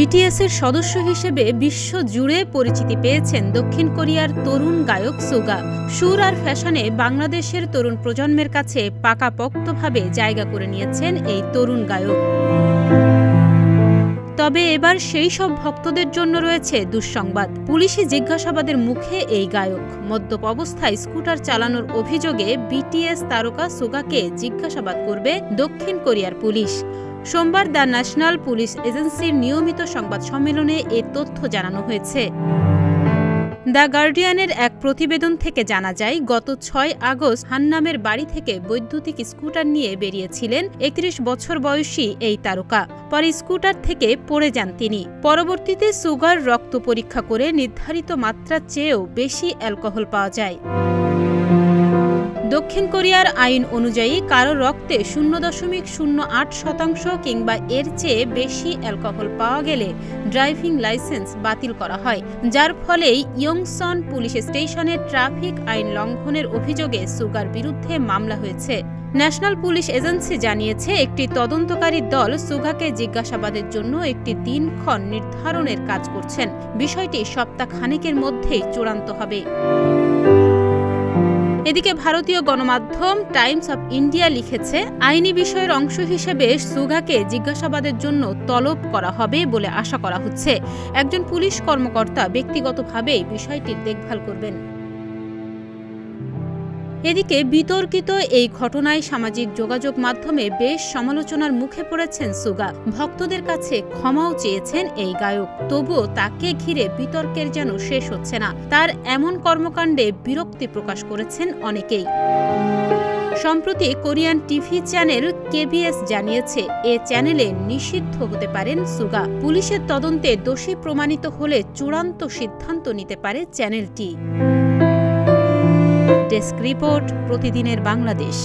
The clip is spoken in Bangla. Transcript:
বিটিএসের সদস্য হিসেবে বিশ্বজুড়ে পরিচিতি পেয়েছেন দক্ষিণ কোরিয়ার তরুণ গায়ক সুগা। সুর আর ফ্যাশনে বাংলাদেশের তরুণ প্রজন্মের কাছে পাকাপোক্তভাবে জায়গা করে নিয়েছেন এই তরুণ গায়ক। তবে এবার সেই সব ভক্তদের জন্য রয়েছে দুঃসংবাদ। পুলিশি জিজ্ঞাসাবাদের মুখে এই গায়ক। মদ্যপ অবস্থায় স্কুটার চালানোর অভিযোগে বিটিএস তারকা সুগাকে জিজ্ঞাসাবাদ করবে দক্ষিণ কোরিয়ার পুলিশ। সোমবার দ্য ন্যাশনাল পুলিশ এজেন্সির নিয়মিত সংবাদ সম্মেলনে এ তথ্য জানানো হয়েছে। দ্য গার্ডিয়ানের এক প্রতিবেদন থেকে জানা যায়, গত ৬ আগস্ট হান্নামের বাড়ি থেকে বৈদ্যুতিক স্কুটার নিয়ে বেরিয়েছিলেন ৩১ বছর বয়সী এই তারকা। পরে স্কুটার থেকে পড়ে যান তিনি। পরবর্তীতে সুগার রক্ত পরীক্ষা করে নির্ধারিত মাত্রার চেয়েও বেশি অ্যালকোহল পাওয়া যায়। দক্ষিণ কোরিয়ার আইন অনুযায়ী কারো রক্তে 0.08% কিংবা এর চেয়ে বেশি অ্যালকোহল পাওয়া গেলে ড্রাইভিং লাইসেন্স বাতিল করা হয়, যার ফলে ইয়ংসন পুলিশ স্টেশনে ট্রাফিক আইন লঙ্ঘনের অভিযোগে সুগার বিরুদ্ধে মামলা হয়েছে। ন্যাশনাল পুলিশ এজেন্সি জানিয়েছে, একটি তদন্তকারী দল সুগাকে জিজ্ঞাসাবাদের জন্য একটি দিনক্ষণ নির্ধারণের কাজ করছেন। বিষয়টি সপ্তাহখানেকের মধ্যেই চূড়ান্ত হবে। এদিকে ভারতীয় গণমাধ্যম টাইমস অব ইন্ডিয়া লিখেছে, আইনি বিষয়ের অংশ হিসেবে সুগাকে জিজ্ঞাসাবাদের জন্য তলব করা হবে বলে আশা করা হচ্ছে। একজন পুলিশ কর্মকর্তা ব্যক্তিগতভাবে বিষয়টির দেখভাল করবেন। এদিকে বিতর্কিত এই ঘটনায় সামাজিক যোগাযোগ মাধ্যমে বেশ সমালোচনার মুখে পড়েছেন সুগা। ভক্তদের কাছে ক্ষমাও চেয়েছেন এই গায়ক। তবুও তাকে ঘিরে বিতর্কের যেন শেষ হচ্ছে না। তার এমন কর্মকাণ্ডে বিরক্তি প্রকাশ করেছেন অনেকেই। সম্প্রতি কোরিয়ান টিভি চ্যানেল কেবিএস জানিয়েছে, এ চ্যানেলে নিষিদ্ধ হতে পারেন সুগা। পুলিশের তদন্তে দোষী প্রমাণিত হলে চূড়ান্ত সিদ্ধান্ত নিতে পারে চ্যানেলটি। ডেস্ক রিপোর্ট, প্রতিদিনের বাংলাদেশ।